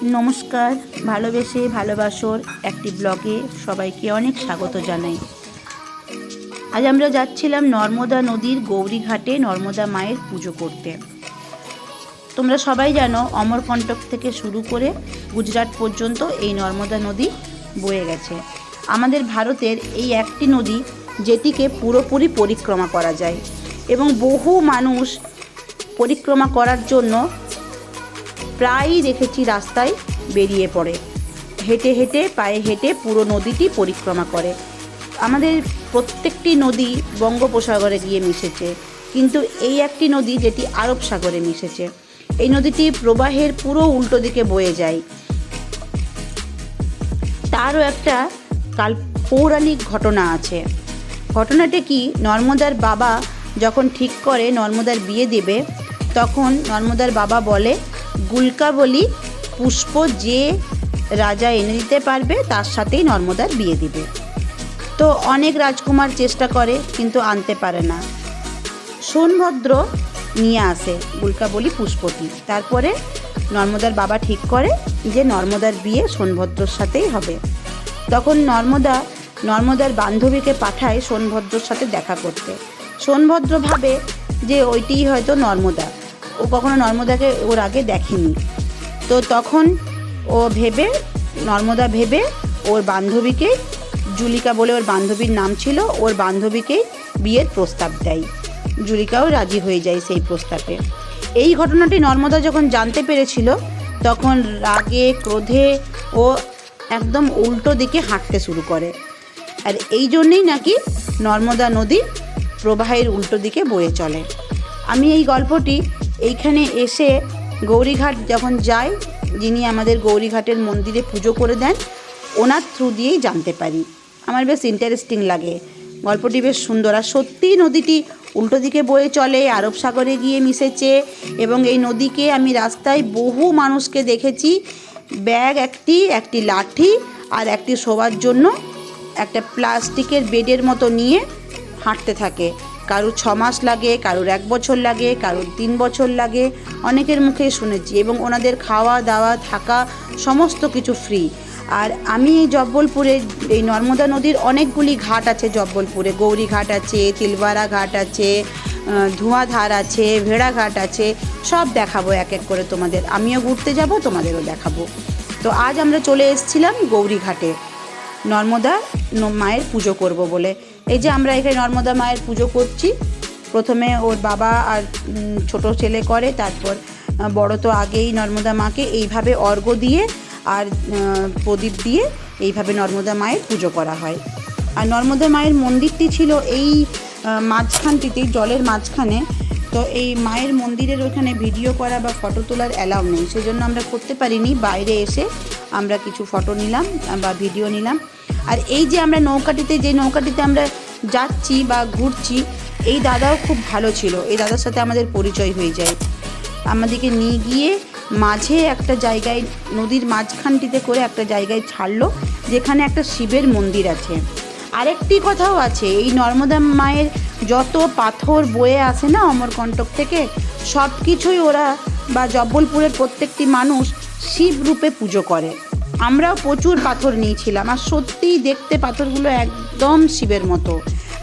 নমস্কার, ভালোবেসে ভালোবাসোর একটি ব্লগে সবাইকে অনেক স্বাগত জানাই। আজ আমরা যাচ্ছিলাম নর্মদা নদীর গৌরীঘাটে নর্মদা মায়ের পুজো করতে। তোমরা সবাই জানো অমরকণ্টক থেকে শুরু করে গুজরাট পর্যন্ত এই নর্মদা নদী বয়ে গেছে। আমাদের ভারতের এই একটি নদী যেটিকে পুরোপুরি পরিক্রমা করা যায় এবং বহু মানুষ পরিক্রমা করার জন্য প্রায়ই দেখেছি রাস্তায় বেরিয়ে পড়ে, হেঁটে হেঁটে পায়ে হেঁটে পুরো নদীটি পরিক্রমা করে। আমাদের প্রত্যেকটি নদী বঙ্গোপসাগরে গিয়ে মিশেছে, কিন্তু এই একটি নদী যেটি আরব সাগরে মিশেছে। এই নদীটি প্রবাহের পুরো উল্টো দিকে বয়ে যায়। তারও একটা পৌরাণিক ঘটনা আছে। ঘটনাটি কি, নর্মদার বাবা যখন ঠিক করে নর্মদার বিয়ে দেবে, তখন নর্মদার বাবা বলে গুলকাবলি পুষ্প যে রাজা এনে দিতে পারবে তার সাথেই নর্মদার বিয়ে দিবে। তো অনেক রাজকুমার চেষ্টা করে কিন্তু আনতে পারে না। সোনভদ্র নিয়ে আসে গুলকাবলি পুষ্পটি। তারপরে নর্মদার বাবা ঠিক করে যে নর্মদার বিয়ে সোনভদ্রর সাথেই হবে। তখন নর্মদার বান্ধবীকে পাঠায় সোনভদ্রর সাথে দেখা করতে। সোনভদ্র ভাবে যে ওইটিই হয়তো নর্মদা, ও কখনো নর্মদাকে ওর আগে দেখেনি। তো তখন নর্মদা ভেবে ওর বান্ধবীকে, জুলিকা বলে ওর বান্ধবীর নাম ছিল, ওর বান্ধবীকে বিয়ের প্রস্তাব দেয়। জুলিকাও রাজি হয়ে যায় সেই প্রস্তাবে। এই ঘটনাটি নর্মদা যখন জানতে পেরেছিল, তখন রাগে ক্রোধে ও একদম উল্টো দিকে হাঁটতে শুরু করে। আর এই জন্যেই নাকি নর্মদা নদী প্রবাহের উল্টো দিকে বয়ে চলে। আমি এই গল্পটি এইখানে এসে গৌরীঘাট যখন যাই, যিনি আমাদের গৌরীঘাটের মন্দিরে পুজো করে দেন, ওনার থ্রু দিয়েই জানতে পারি। আমার বেশ ইন্টারেস্টিং লাগে, গল্পটি বেশ সুন্দর। আর সত্যিই নদীটি উল্টো দিকে বয়ে চলে, আরব সাগরে গিয়ে মিশেছে। এবং এই নদীকে আমি রাস্তায় বহু মানুষকে দেখেছি ব্যাগ একটি লাঠি আর একটি শোবার জন্য একটা প্লাস্টিকের বেডের মতো নিয়ে হাঁটতে থাকে। কারুর 6 মাস লাগে, কারুর 1 বছর লাগে, কারুর 3 বছর লাগে, অনেকের মুখে শুনেছি। এবং ওনাদের খাওয়া দাওয়া থাকা সমস্ত কিছু ফ্রি। আর আমি এই জব্বলপুরে, এই নর্মদা নদীর অনেকগুলি ঘাট আছে জব্বলপুরে। গৌরীঘাট আছে, তিলবারা ঘাট আছে, ধোঁয়াধার আছে, ভেড়াঘাট আছে। সব দেখাবো এক এক করে তোমাদের। আমিও ঘুরতে যাব, তোমাদেরও দেখাবো। তো আজ আমরা চলে এসেছিলাম গৌরীঘাটে নর্মদা মায়ের পুজো করব বলে। এই যে আমরা এখানে নর্মদা মায়ের পুজো করছি। প্রথমে ওর বাবা আর ছোট ছেলে করে, তারপর বড় তো আগেই নর্মদা মাকে এইভাবে অর্ঘ্য দিয়ে আর প্রদীপ দিয়ে এইভাবে নর্মদা মায়ের পুজো করা হয়। আর নর্মদা মায়ের মন্দিরটি ছিল এই মাঝখানটিতেই, জলের মাঝখানে। তো এই মায়ের মন্দিরের ওখানে ভিডিও করা বা ফটো তোলার অ্যালাউ নেই, সেজন্য আমরা করতে পারিনি। বাইরে এসে আমরা কিছু ফটো নিলাম বা ভিডিও নিলাম। আর এই যে আমরা যে নৌকাটিতে আমরা যাচ্ছি বা ঘুরছি, এই দাদাও খুব ভালো ছিল। এই দাদার সাথে আমাদের পরিচয় হয়ে যায়। আমাদেরকে নিয়ে গিয়ে মাঝে একটা জায়গায়, নদীর মাঝখানটিতে করে একটা জায়গায় ছাড়লো, যেখানে একটা শিবের মন্দির আছে। আরেকটি কথাও আছে, এই নর্মদা মায়ের যত পাথর বয়ে আসে না অমরকণ্টক থেকে, সব কিছুই ওরা বা জব্বলপুরের প্রত্যেকটি মানুষ শিব রূপে পুজো করে। আমরাও প্রচুর পাথর নিয়েছিলাম, আর সত্যিই দেখতে পাথরগুলো একদম শিবের মতো।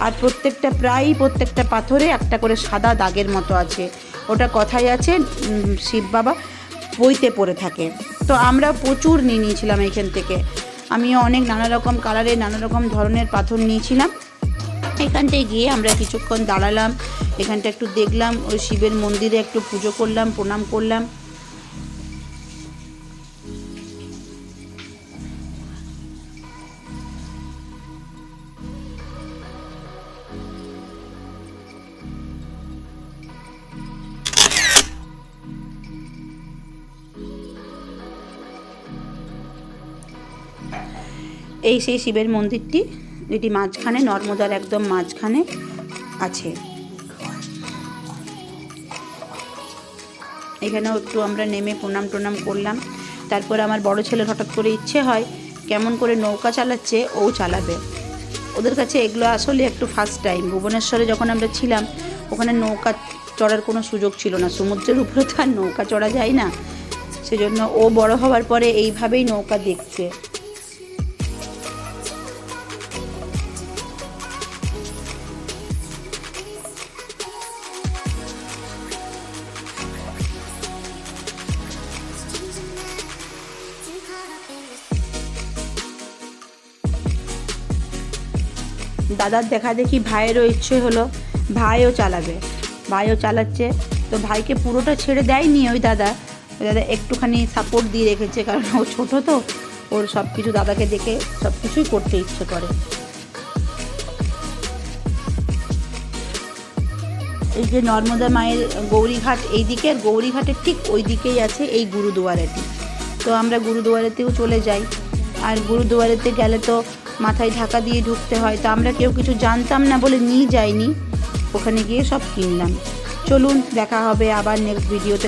আর প্রত্যেকটা পাথরে একটা করে সাদা দাগের মতো আছে। ওটা কথাই আছে, শিব বাবা বইতে পড়ে থাকে। তো আমরা প্রচুর নিয়ে নিয়েছিলাম এইখান থেকে। আমিও অনেক নানা রকম কালারের, নানা রকম ধরনের পাথর নিয়েছিলাম। এখানটায় গিয়ে আমরা কিছুক্ষণ দাঁড়ালাম, এখানটা একটু দেখলাম, ওই শিবের মন্দিরে একটু পুজো করলাম, প্রণাম করলাম। এই সেই শিবের মন্দিরটি, যেটি মাঝখানে, নর্মদার একদম মাঝখানে আছে। এখানেও একটু আমরা নেমে প্রণাম করলাম। তারপরে আমার বড় ছেলের হঠাৎ করে ইচ্ছে হয় কেমন করে নৌকা চালাচ্ছে ও চালাবে। ওদের কাছে এগুলো আসলে একটু ফার্স্ট টাইম। ভুবনেশ্বরে যখন আমরা ছিলাম, ওখানে নৌকা চড়ার কোনো সুযোগ ছিল না। সমুদ্রের উপরে তো আর নৌকা চড়া যায় না। সেজন্য ও বড় হওয়ার পরে এইভাবেই নৌকা দেখছে। দাদার দেখা দেখি ভাইয়েরও ইচ্ছে হলো ভাইও চালাবে, ভাইও চালাচ্ছে। তো ভাইকে পুরোটা ছেড়ে দেয়নি ওই দাদা একটুখানি সাপোর্ট দিয়ে রেখেছে, কারণ ও ছোটো তো, ওর সব কিছু দাদাকে দেখে সব কিছুই করতে ইচ্ছে করে। এই যে নর্মদা মায়ের গৌরীঘাট এই দিকে, আর গৌরীঘাটের ঠিক ওই দিকেই আছে এই গুরুদুয়ারাটি। তো আমরা গুরুদুয়ারাতেও চলে যাই, আর গুরুদুয়ারাতে গেলে তো মাথায় ঢাকা দিয়ে ঢুকতে হয়। তো আমরা কেউ কিছু জানতাম না বলে নিয়ে যাইনি, ওখানে গিয়ে সব কিনলাম। চলুন দেখা হবে আবার নেক্সট ভিডিওতে।